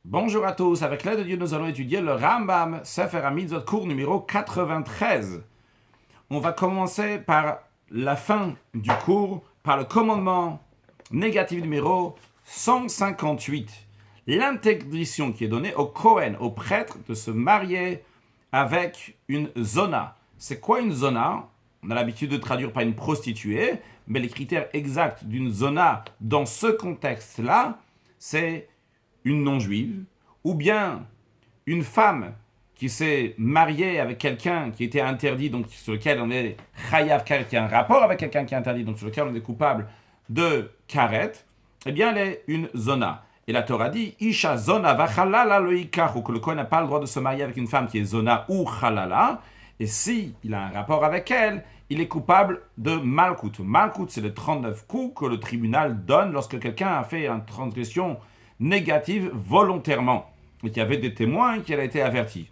Bonjour à tous, avec l'aide de Dieu, nous allons étudier le Rambam, Sefer HaMitzvot, cours numéro 93. On va commencer par la fin du cours, par le commandement négatif numéro 158. L'interdiction qui est donnée au Kohen, au prêtre, de se marier avec une zona. C'est quoi une zona? On a l'habitude de traduire par une prostituée, mais les critères exacts d'une zona dans ce contexte-là, c'est une non-juive, ou bien une femme qui s'est mariée avec quelqu'un qui était interdit, donc sur lequel on est chayav karet, qui a un rapport avec quelqu'un qui est interdit, donc sur lequel on est coupable de karet, eh bien elle est une zona. Et la Torah dit, Isha zona va chalala lo ikaru, que le Kohen n'a pas le droit de se marier avec une femme qui est zona ou chalala, et si il a un rapport avec elle, il est coupable de malkout. Malkout, c'est les 39 coups que le tribunal donne lorsque quelqu'un a fait une transgression négative volontairement, et qu'il y avait des témoins et qu'il a été averti.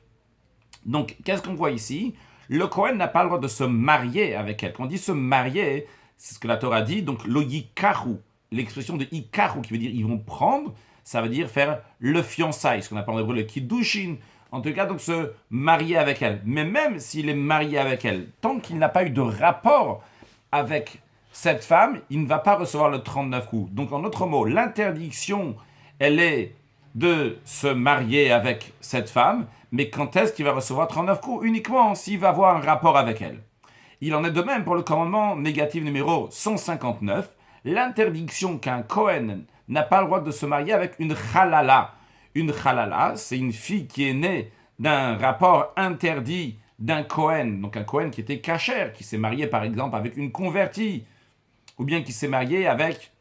Donc, qu'est-ce qu'on voit ici? Le Kohen n'a pas le droit de se marier avec elle. Quand on dit se marier, c'est ce que la Torah dit, donc lo yikaru, l'expression de ikaru qui veut dire ils vont prendre, ça veut dire faire le fiançailles, ce qu'on appelle en hébreu le kiddushin, en tout cas donc se marier avec elle. Mais même s'il est marié avec elle, tant qu'il n'a pas eu de rapport avec cette femme, il ne va pas recevoir le 39 coups. Donc en d'autres mots, l'interdiction, elle est de se marier avec cette femme, mais quand est-ce qu'il va recevoir 39 coups? Uniquement s'il va avoir un rapport avec elle. Il en est de même pour le commandement négatif numéro 159, l'interdiction qu'un Kohen n'a pas le droit de se marier avec une chalala. Une chalala, c'est une fille qui est née d'un rapport interdit d'un Kohen, donc un Kohen qui était kasher, qui s'est marié par exemple avec une convertie, ou bien qui s'est marié avec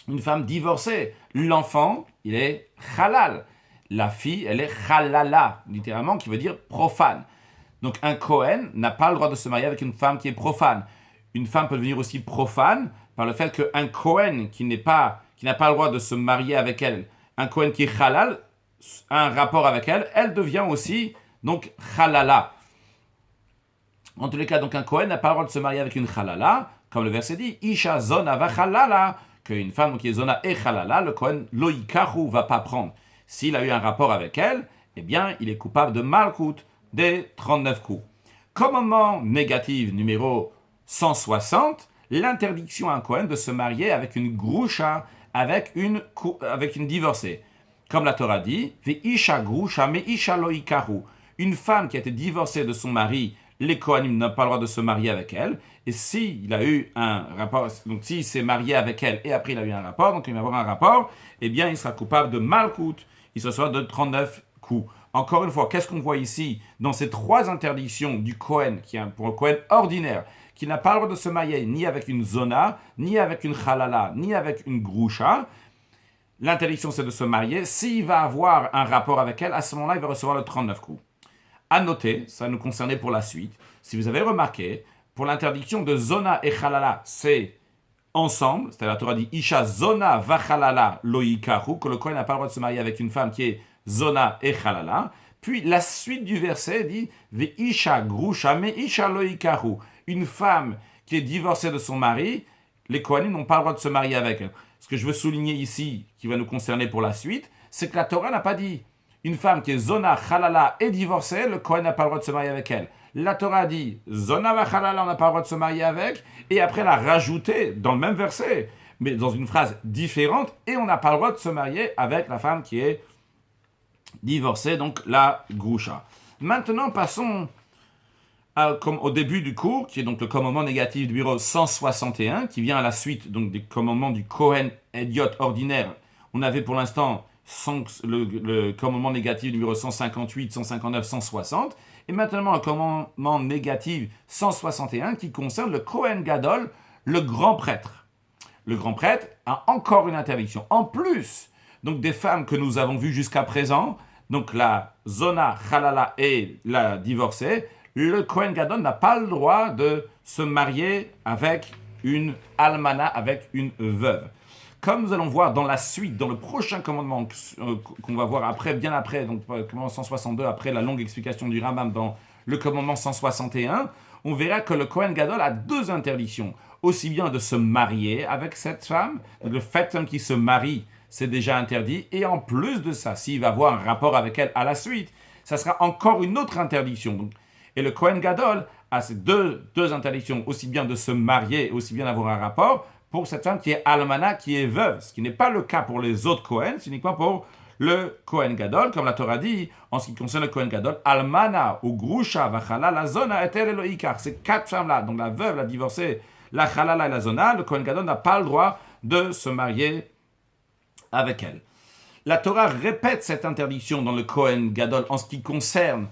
une femme divorcée. L'enfant, il est halal. La fille, elle est halala, littéralement, qui veut dire profane. Donc un Kohen n'a pas le droit de se marier avec une femme qui est profane. Une femme peut devenir aussi profane par le fait qu'un Kohen qui n'a pas le droit de se marier avec elle, un Kohen qui est halal, a un rapport avec elle, elle devient aussi donc halala. En tous les cas, donc un Kohen n'a pas le droit de se marier avec une halala, comme le verset dit, Isha zona va halala, qu'une femme qui est zona et halala, le Kohen lo yikaru va pas prendre. S'il a eu un rapport avec elle, eh bien, il est coupable de malkout des 39 coups. Commandement négatif numéro 160, l'interdiction à un Kohen de se marier avec une grousha, avec une divorcée. Comme la Torah dit, Isha grousha me isha lo yikaru. Une femme qui a été divorcée de son mari, les Kohanim n'ont pas le droit de se marier avec elle. Et s'il a eu un rapport, donc s'il s'est marié avec elle et après il a eu un rapport, donc il va avoir un rapport, eh bien il sera coupable de malkout, il se reçoit de 39 coups. Encore une fois, qu'est-ce qu'on voit ici dans ces trois interdictions du Kohen, qui est pour le Kohen ordinaire, qui n'a pas le droit de se marier ni avec une zona, ni avec une chalala, ni avec une grousha. L'interdiction c'est de se marier. S'il va avoir un rapport avec elle, à ce moment-là, il va recevoir le 39 coups. À noter, ça va nous concerner pour la suite, si vous avez remarqué, pour l'interdiction de zona et chalala, c'est ensemble, c'est-à-dire la Torah dit Isha zona va chalala lo yikaru, que le Kohen n'a pas le droit de se marier avec une femme qui est zona et chalala. Puis la suite du verset dit Ve Isha grusha me Isha lo yikaru, une femme qui est divorcée de son mari, les Kohanim n'ont pas le droit de se marier avec elle. Ce que je veux souligner ici, qui va nous concerner pour la suite, c'est que la Torah n'a pas dit une femme qui est zona, chalala et divorcée, le Kohen n'a pas le droit de se marier avec elle. La Torah dit zona va chalala, on n'a pas le droit de se marier avec, et après elle a rajouté dans le même verset, mais dans une phrase différente, et on n'a pas le droit de se marier avec la femme qui est divorcée, donc la grousha. Maintenant, passons comme au début du cours, qui est donc le commandement négatif du numéro 161, qui vient à la suite donc des commandements du Kohen idiot ordinaire. On avait pour l'instant le commandement négatif numéro 158, 159, 160, et maintenant un commandement négatif 161 qui concerne le Kohen Gadol, le grand prêtre. Le grand prêtre a encore une interdiction. En plus donc des femmes que nous avons vues jusqu'à présent, donc la zona, halala et la divorcée, le Kohen Gadol n'a pas le droit de se marier avec une almana, avec une veuve. Comme nous allons voir dans la suite, dans le prochain commandement qu'on va voir après, bien après, donc le commandement 162, après la longue explication du Rambam dans le commandement 161, on verra que le Kohen Gadol a deux interdictions. Aussi bien de se marier avec cette femme, donc le fait qui se marie, c'est déjà interdit. Et en plus de ça, s'il va avoir un rapport avec elle à la suite, ça sera encore une autre interdiction. Donc, et le Kohen Gadol a ces deux interdictions, aussi bien de se marier, aussi bien d'avoir un rapport, pour cette femme qui est almana, qui est veuve. Ce qui n'est pas le cas pour les autres Kohen, c'est uniquement pour le Kohen Gadol, comme la Torah dit, en ce qui concerne le Kohen Gadol, almana ou grusha vachala la zona etel eloikar. Ces quatre femmes-là, donc la veuve, la divorcée, la chalala et la zona, le Kohen Gadol n'a pas le droit de se marier avec elle. La Torah répète cette interdiction dans le Kohen Gadol en ce qui concerne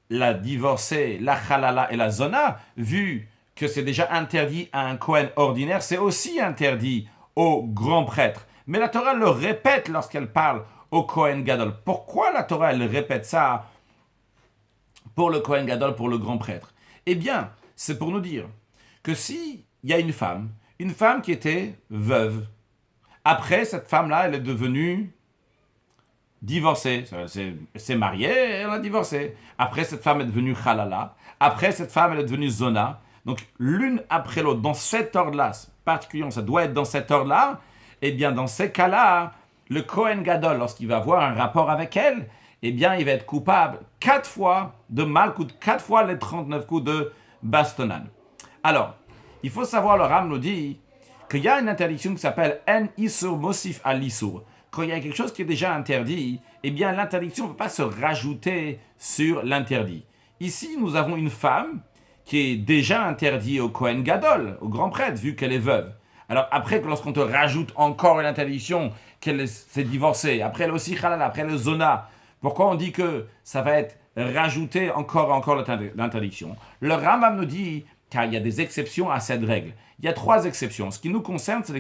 la divorcée, la chalala et la zona, vu que c'est déjà interdit à un Kohen ordinaire, c'est aussi interdit au grand prêtre. Mais la Torah le répète lorsqu'elle parle au Kohen Gadol. Pourquoi la Torah elle répète ça pour le Kohen Gadol, pour le grand prêtre? Eh bien, c'est pour nous dire que si il y a une femme qui était veuve, après cette femme-là, elle est devenue divorcée, elle s'est mariée, elle a divorcé. Après, cette femme est devenue halala. Après, cette femme, elle est devenue zona. Donc, l'une après l'autre, dans cet ordre-là, particulièrement, ça doit être dans cet ordre-là, eh bien, dans ces cas-là, le Kohen Gadol, lorsqu'il va avoir un rapport avec elle, eh bien, il va être coupable 4 fois de malkout, 4 fois les 39 coups de bastonnade. Alors, il faut savoir, le Ram nous dit qu'il y a une interdiction qui s'appelle En Isur Mosif al Isur. Quand il y a quelque chose qui est déjà interdit, eh bien, l'interdiction ne peut pas se rajouter sur l'interdit. Ici, nous avons une femme qui est déjà interdite au Kohen Gadol, au grand prêtre, vu qu'elle est veuve. Alors après, lorsqu'on te rajoute encore une interdiction, qu'elle s'est divorcée, après elle est aussi halal, après elle est zona, pourquoi on dit que ça va être rajouté encore l'interdiction? Le Rambam nous dit qu'il y a des exceptions à cette règle. Il y a 3 exceptions. Ce qui nous concerne, c'est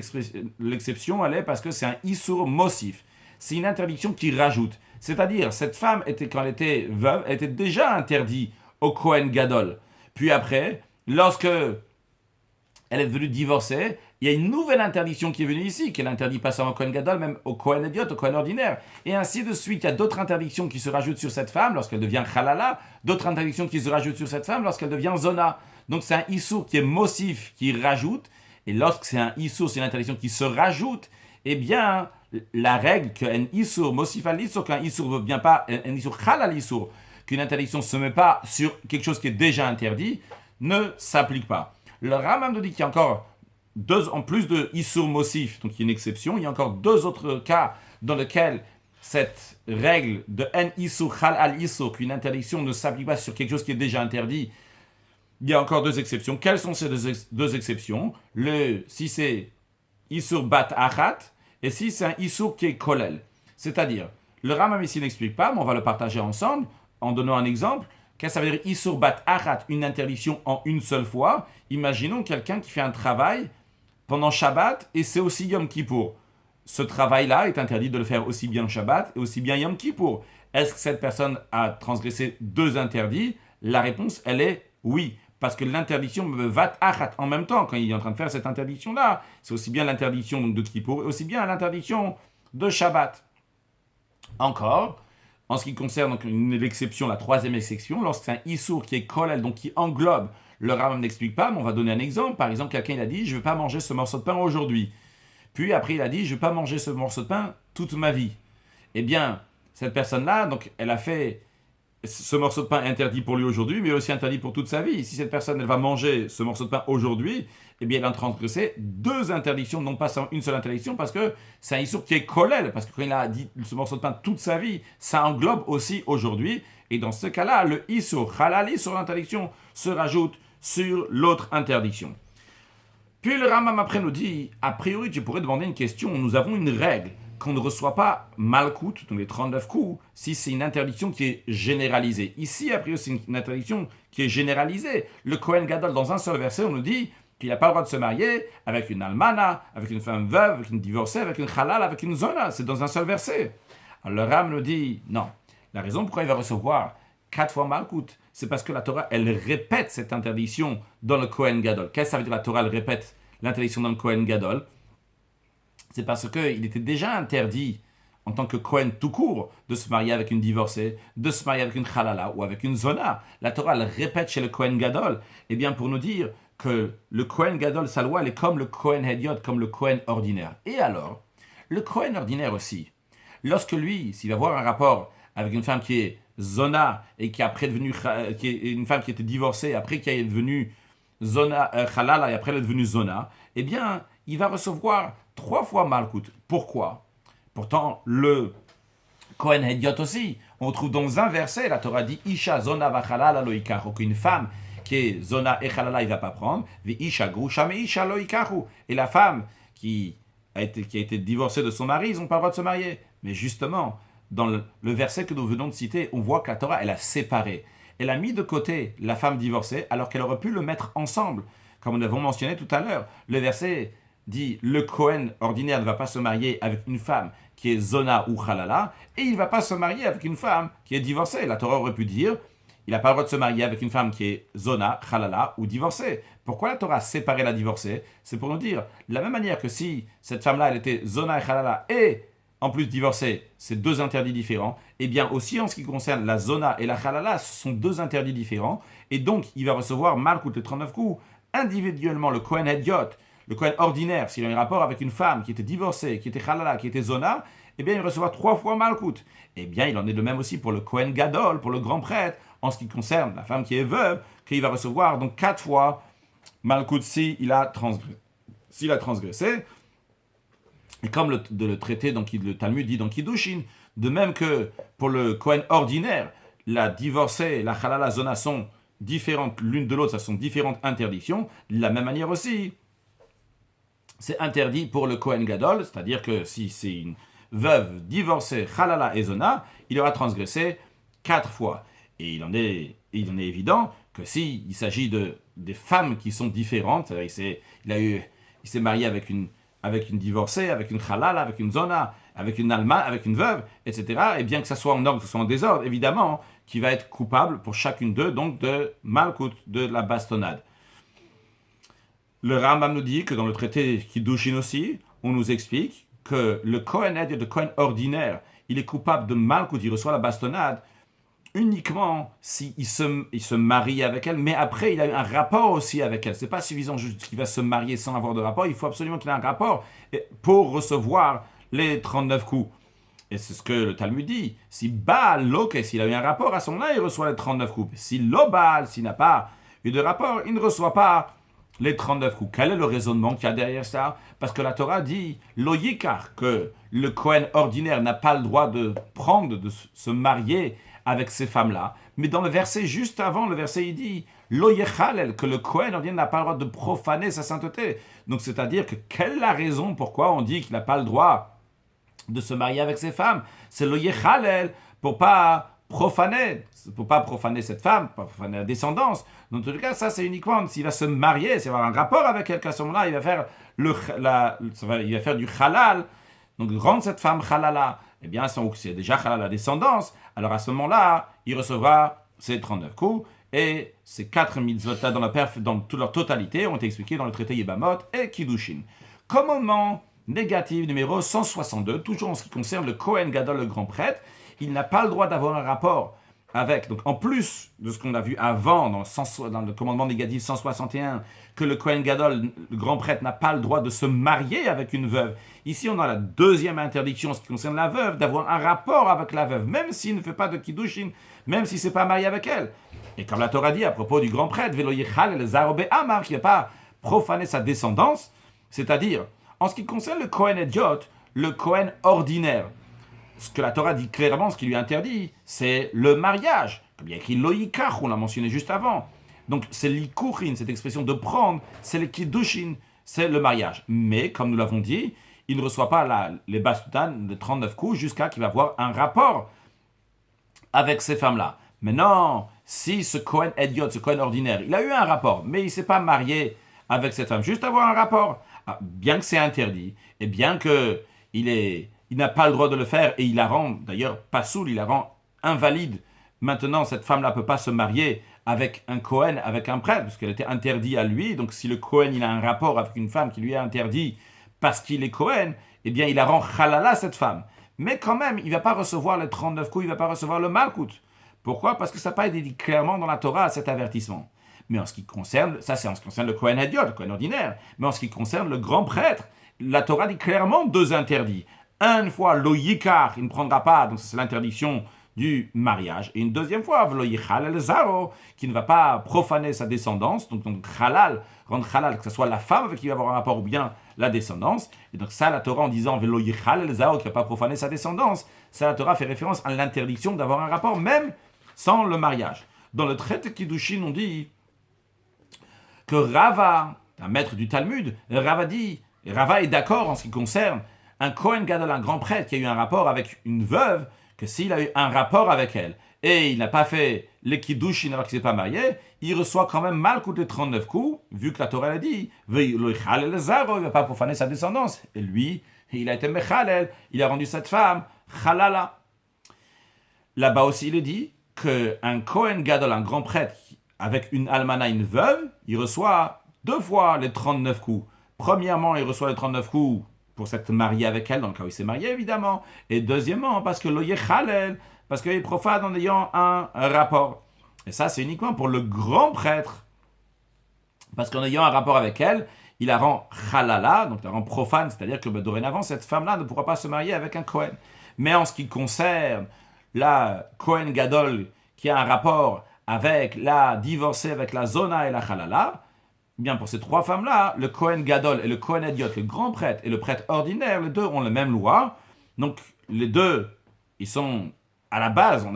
l'exception, elle est parce que c'est un isur mosif. C'est une interdiction qui rajoute. C'est-à-dire, cette femme, quand elle était veuve, elle était déjà interdite au Kohen Gadol. Puis après, lorsque elle est devenue divorcée, il y a une nouvelle interdiction qui est venue ici, qui est l'interdit pas seulement au Kohen Gadol, même au Kohen Idiot, au Kohen ordinaire. Et ainsi de suite, il y a d'autres interdictions qui se rajoutent sur cette femme lorsqu'elle devient halala, d'autres interdictions qui se rajoutent sur cette femme lorsqu'elle devient zona. Donc c'est un issour qui est mosif, qui rajoute, et lorsque c'est un issour, c'est une interdiction qui se rajoute, eh bien, la règle qu'un issour mosif al issour, qu'un issour ne vient pas, un issour halal issour, qu'une interdiction ne se met pas sur quelque chose qui est déjà interdit, ne s'applique pas. Le Rambam nous dit qu'il y a encore en plus de issour mosif, donc il y a une exception, il y a encore 2 autres cas dans lesquels cette règle de en issour halal issour, qu'une interdiction ne s'applique pas sur quelque chose qui est déjà interdit. Il y a encore 2 exceptions. Quelles sont ces 2 exceptions? Si c'est Isur bat achat, et si c'est un Isur qui est kolel. C'est-à-dire, le Rambam ici n'explique pas, mais on va le partager ensemble, en donnant un exemple. Qu'est-ce que ça veut dire Isur bat achat, une interdiction en une seule fois? Imaginons quelqu'un qui fait un travail pendant Shabbat, et c'est aussi Yom Kippour. Ce travail-là est interdit de le faire aussi bien Shabbat, et aussi bien Yom Kippour. Est-ce que cette personne a transgressé 2 interdits? La réponse, elle est oui. Parce que l'interdiction va achat en même temps, quand il est en train de faire cette interdiction-là, c'est aussi bien l'interdiction donc, de Kippour, et aussi bien l'interdiction de Shabbat. Encore, en ce qui concerne donc, l'exception, la 3e exception, lorsque c'est un issour qui est kolel, donc qui englobe, le Rambam n'explique pas, mais on va donner un exemple. Par exemple, quelqu'un il a dit, je ne vais pas manger ce morceau de pain aujourd'hui. Puis après, il a dit, je ne vais pas manger ce morceau de pain toute ma vie. Eh bien, cette personne-là, donc, elle a fait... Ce morceau de pain est interdit pour lui aujourd'hui, mais aussi interdit pour toute sa vie. Si cette personne elle va manger ce morceau de pain aujourd'hui, eh bien elle a transgressé 2 interdictions, non pas une seule interdiction, parce que c'est un issour qui est kolel, parce que quand il a dit ce morceau de pain toute sa vie, ça englobe aussi aujourd'hui. Et dans ce cas-là, le issour halali sur l'interdiction se rajoute sur l'autre interdiction. Puis le Rambam après nous dit, a priori tu pourrais demander une question, nous avons une règle, qu'on ne reçoit pas malkout, donc les 39 coups, si c'est une interdiction qui est généralisée. Ici, a priori, c'est une interdiction qui est généralisée. Le Kohen Gadol, dans un seul verset, on nous dit qu'il n'a pas le droit de se marier avec une almana, avec une femme veuve, avec une divorcée, avec une halal, avec une zona. C'est dans un seul verset. Alors le Ram nous dit, non. La raison pourquoi il va recevoir 4 fois malkout, c'est parce que la Torah, elle répète cette interdiction dans le Kohen Gadol. Qu'est-ce que ça veut dire la Torah, elle répète l'interdiction dans le Kohen Gadol? C'est parce qu'il était déjà interdit, en tant que Kohen tout court, de se marier avec une divorcée, de se marier avec une halala ou avec une zona. La Torah, elle répète chez le Kohen Gadol, eh bien pour nous dire que le Kohen Gadol, sa loi, elle est comme le Kohen Hediot, comme le Kohen ordinaire. Et alors, Le Kohen ordinaire aussi, lorsque lui, s'il va avoir un rapport avec une femme qui est Zona et qui est après devenue, qui est une femme qui était divorcée, après qui est devenue Zona, Halala et après elle est devenue Zona, eh bien, il va recevoir 3 fois Malkout. Pourquoi? Pourtant, le Kohen Hediot aussi, on trouve dans un verset, la Torah dit Isha Zona va Halala lo ikachu, qu'une femme qui est Zona et Halala, il ne va pas prendre, vi Isha Grusha me Isha lo ikachu, et la femme qui a été divorcée de son mari, ils n'ont pas le droit de se marier. Mais justement, dans le verset que nous venons de citer, on voit que la Torah, elle a séparé. Elle a mis de côté la femme divorcée, alors qu'elle aurait pu le mettre ensemble. Comme nous l'avons mentionné tout à l'heure, le verset dit le Kohen ordinaire ne va pas se marier avec une femme qui est Zona ou Halala, et il ne va pas se marier avec une femme qui est divorcée. La Torah aurait pu dire il n'a pas le droit de se marier avec une femme qui est Zona, Halala ou divorcée. Pourquoi la Torah a séparé la divorcée? C'est pour nous dire, de la même manière que si cette femme-là, elle était Zona et Halala, et en plus divorcée, c'est 2 interdits différents, et bien aussi en ce qui concerne la Zona et la Halala, ce sont 2 interdits différents, et donc il va recevoir Malkout les 39 coups. Individuellement, le Kohen Hediot, le Kohen ordinaire, s'il a un rapport avec une femme qui était divorcée, qui était Halala, qui était Zona, eh bien il recevra 3 fois Malkout. Eh bien il en est de même aussi pour le Kohen Gadol, pour le grand prêtre, en ce qui concerne la femme qui est veuve, qu'il va recevoir donc 4 fois Malkout s'il a transgressé. Et comme le traité, donc le Talmud dit dans Kiddushin, de même que pour le Kohen ordinaire, la divorcée et la Halala Zona sont différentes l'une de l'autre, ça sont différentes interdictions, de la même manière aussi, c'est interdit pour le Kohen Gadol, c'est-à-dire que si c'est une veuve divorcée, Halala et Zona, il aura transgressé 4 fois. Et il en est évident que s'il s'agit des femmes qui sont différentes, c'est-à-dire il s'est marié avec une divorcée, avec une halala, avec une zona, avec une alma, avec une veuve, etc. Et bien que ça soit en ordre, que ce soit en désordre, évidemment, qui va être coupable pour chacune d'eux, donc de malkout, de la bastonnade. Le Rambam nous dit que dans le traité Kiddushin aussi, on nous explique que le Kohen Hediot, le Kohen ordinaire, il est coupable de malkout, il reçoit la bastonnade, uniquement s'il se marie avec elle, mais après il a eu un rapport aussi avec elle. C'est pas suffisant juste qu'il va se marier sans avoir de rapport, il faut absolument qu'il ait un rapport pour recevoir les 39 coups. Et c'est ce que le Talmud dit. Si Baal Loke, s'il a eu un rapport à son là, il reçoit les 39 coups. Si Lobal, s'il n'a pas eu de rapport, il ne reçoit pas les 39 coups. Quel est le raisonnement qu'il y a derrière ça? Parce que la Torah dit, Loyikar, que le Kohen ordinaire n'a pas le droit de se marier avec ces femmes-là. Mais dans le verset juste avant, le verset il dit Lo yechalel, que le Kohen ordinaire n'a pas le droit de profaner sa sainteté. Donc c'est-à-dire que quelle est la raison pourquoi on dit qu'il n'a pas le droit de se marier avec ces femmes? C'est Lo yechalel, pour pas profaner cette femme, pas profaner la descendance. Dans tous les cas, ça c'est uniquement s'il va se marier, s'il va avoir un rapport avec elle, à ce moment-là, il va faire du halal, donc rendre cette femme halala. Eh bien, c'est déjà halal la descendance, alors à ce moment-là, il recevra ses 39 coups, et ces 4 mitzvot dans toute leur totalité ont été expliqués dans le traité Yebamot et Kiddushin. Commandement négatif numéro 162, toujours en ce qui concerne le Kohen Gadol, le grand prêtre, il n'a pas le droit d'avoir un rapport avec, donc en plus de ce qu'on a vu avant dans le commandement négatif 161, que le Kohen Gadol, le grand prêtre, n'a pas le droit de se marier avec une veuve. Ici, on a la deuxième interdiction en ce qui concerne la veuve, d'avoir un rapport avec la veuve, même s'il ne fait pas de kiddushin, même s'il ne s'est pas marié avec elle. Et comme la Torah dit à propos du grand prêtre, Velo Yechal el Zarobe Amar, qui n'a pas profané sa descendance, c'est-à-dire, en ce qui concerne le Kohen Hediot, le Kohen ordinaire, ce que la Torah dit clairement, ce qui lui interdit, c'est le mariage. Comme il y a écrit Loïkach, on l'a mentionné juste avant. Donc c'est l'ikuchin, cette expression de prendre, c'est le kiddushin, c'est le mariage. Mais, comme nous l'avons dit, il ne reçoit pas les bastoutanes de 39 coups jusqu'à qu'il va avoir un rapport avec ces femmes-là. Maintenant, si ce Kohen Hediot, ce Kohen ordinaire, il a eu un rapport, mais il ne s'est pas marié avec cette femme, juste avoir un rapport, bien que c'est interdit, et bien qu'il n'a pas le droit de le faire, et il la rend, d'ailleurs, pas soul, il la rend invalide. Maintenant, cette femme-là ne peut pas se marier avec un Kohen, avec un prêtre, parce qu'elle était interdite à lui. Donc, si le Kohen il a un rapport avec une femme qui lui est interdit parce qu'il est Kohen, eh bien, il la rend halala, cette femme. Mais quand même, il ne va pas recevoir les 39 coups, il ne va pas recevoir le malkout. Pourquoi? Parce que ça n'a pas été dit clairement dans la Torah, cet avertissement. Mais en ce qui concerne, ça c'est en ce qui concerne le Kohen Hediot, le Kohen ordinaire. Mais en ce qui concerne le grand prêtre, la Torah dit clairement deux interdits. Une fois, lo yikar, il ne prendra pas, donc c'est l'interdiction du mariage. Et une deuxième fois, lo yichal el zaro, qui ne va pas profaner sa descendance. Donc halal, rendre halal, que ce soit la femme avec qui il va avoir un rapport ou bien la descendance. Et donc ça, la Torah en disant lo yichal el zaro, qui ne va pas profaner sa descendance, ça, la Torah fait référence à l'interdiction d'avoir un rapport même sans le mariage. Dans le traité Kiddushin, on dit que Rava, un maître du Talmud, Rava est d'accord en ce qui concerne un Kohen Gadol, un grand prêtre qui a eu un rapport avec une veuve, que s'il a eu un rapport avec elle et il n'a pas fait les Kiddushin alors qu'il ne s'est pas marié, il reçoit quand même mal les 39 coups, vu que la Torah l'a dit, il ne va pas profaner sa descendance. Et lui, il a été mechalel, il a rendu cette femme chalala. Là-bas aussi, il est dit qu'un Kohen Gadol, un grand prêtre, avec une almana, une veuve, il reçoit 2 fois les 39 coups. Premièrement, il reçoit les 39 coups pour s'être marié avec elle, dans le cas où il s'est marié, évidemment. Et deuxièmement, parce que l'oye chalel, parce qu'il est profane en ayant un rapport. Et ça, c'est uniquement pour le grand prêtre. Parce qu'en ayant un rapport avec elle, il la rend chalala, donc la rend profane, c'est-à-dire que dorénavant, cette femme-là ne pourra pas se marier avec un Kohen. Mais en ce qui concerne la Kohen Gadol, qui a un rapport avec la divorcée, avec la zona et la chalala, bien pour ces 3 femmes-là, le Kohen Gadol et le Kohen Hadiot, le grand prêtre et le prêtre ordinaire, les deux ont la même loi. Donc les deux, ils sont à la base,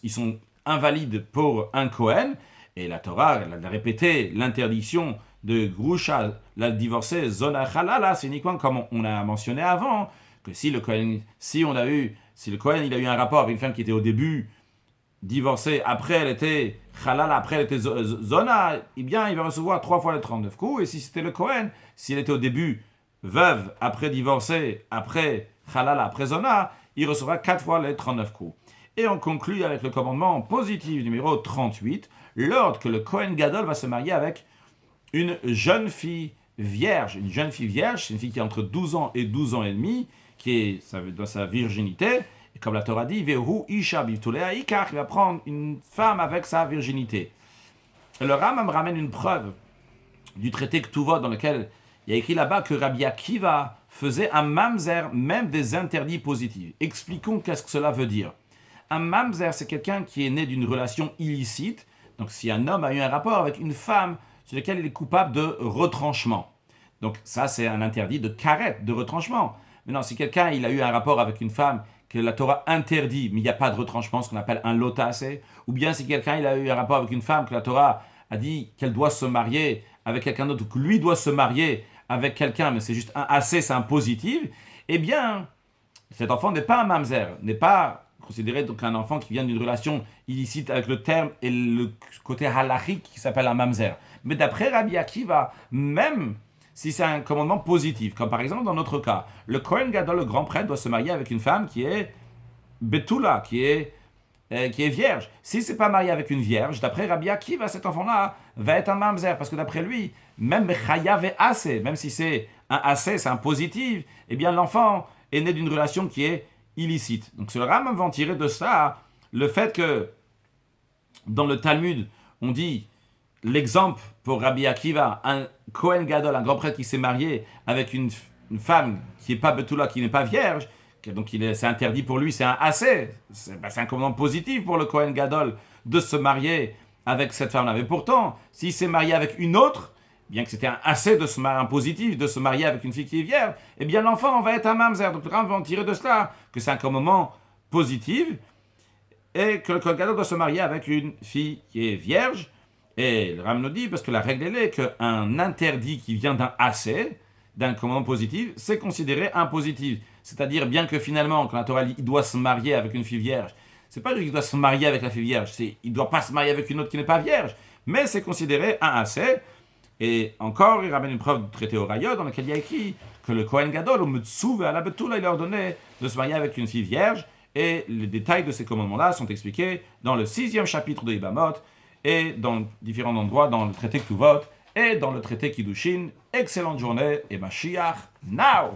ils sont invalides pour un Kohen. Et la Torah, elle a répété l'interdiction de Grusha, la divorcée, zona chalala, c'est uniquement comme on a mentionné avant, que si le Kohen, le Kohen il a eu un rapport avec une femme qui était au début divorcée, après elle était halala, après elle était zona, eh bien il va recevoir 3 fois les 39 coups. Et si c'était le Kohen, s'il était au début veuve, après divorcée, après halala, après zona, il recevra 4 fois les 39 coups. Et on conclut avec le commandement positif numéro 38, l'ordre que le Kohen Gadol va se marier avec une jeune fille vierge. Une jeune fille vierge, c'est une fille qui a entre 12 ans et 12 ans et demi, qui est dans sa virginité. Et comme la Torah dit, Vehu Isha Bivtulea Ikach, il va prendre une femme avec sa virginité. Et le Rambam ramène une preuve du traité Ktuvot dans lequel il y a écrit là-bas que Rabbi Akiva faisait un mamzer, même des interdits positifs. Expliquons qu'est-ce que cela veut dire. Un mamzer, c'est quelqu'un qui est né d'une relation illicite. Donc si un homme a eu un rapport avec une femme sur laquelle il est coupable de retranchement. Donc ça, c'est un interdit de karet, de retranchement. Maintenant, si quelqu'un il a eu un rapport avec une femme que la Torah interdit, mais il n'y a pas de retranchement, ce qu'on appelle un lotase, ou bien si quelqu'un il a eu un rapport avec une femme que la Torah a dit qu'elle doit se marier avec quelqu'un d'autre, ou que lui doit se marier avec quelqu'un, mais c'est juste un assez, c'est un positif, eh bien, cet enfant n'est pas un mamzer, n'est pas considéré donc un enfant qui vient d'une relation illicite avec le terme et le côté halachique qui s'appelle un mamzer. Mais d'après Rabbi Akiva, même si c'est un commandement positif, comme par exemple dans notre cas, le Kohen Gadol, le grand prêtre, doit se marier avec une femme qui est betula, qui est vierge. Si c'est pas marié avec une vierge, d'après Rabbi Akiva, cet enfant-là va être un mamzer, parce que d'après lui, même chayav et assez, même si c'est un assez, c'est un positif, eh bien l'enfant est né d'une relation qui est illicite. Donc ce Rambam va en tirer de ça le fait que dans le Talmud, on dit l'exemple pour Rabbi Akiva, un Kohen Gadol, un grand prêtre qui s'est marié avec une femme qui n'est pas betula, qui n'est pas vierge, donc c'est interdit pour lui, c'est un assez, c'est un commandement positif pour le Kohen Gadol de se marier avec cette femme-là. Mais pourtant, s'il s'est marié avec une autre, bien que c'était un assez de se marier, un positif de se marier avec une fille qui est vierge, eh bien l'enfant va être un mamzer. Donc le Rambam va en tirer de cela que c'est un commandement positif et que le Kohen Gadol doit se marier avec une fille qui est vierge. Et le Rambam nous dit, parce que la règle est qu'un interdit qui vient d'un assez, d'un commandement positif, c'est considéré impositif. C'est-à-dire, bien que finalement, quand la Torah dit il doit se marier avec une fille vierge, c'est pas qu'il doit se marier avec la fille vierge, c'est il ne doit pas se marier avec une autre qui n'est pas vierge, mais c'est considéré un assez. Et encore, il ramène une preuve du traité Orayot dans lequel il y a écrit que le Kohen Gadol, au Metsuve, à la Betula, il leur donnait de se marier avec une fille vierge, et les détails de ces commandements-là sont expliqués dans le 6e chapitre de Ibamot, et dans différents endroits dans le traité Ktuvot et dans le traité Kiddushin. Excellente journée et Mashiach now!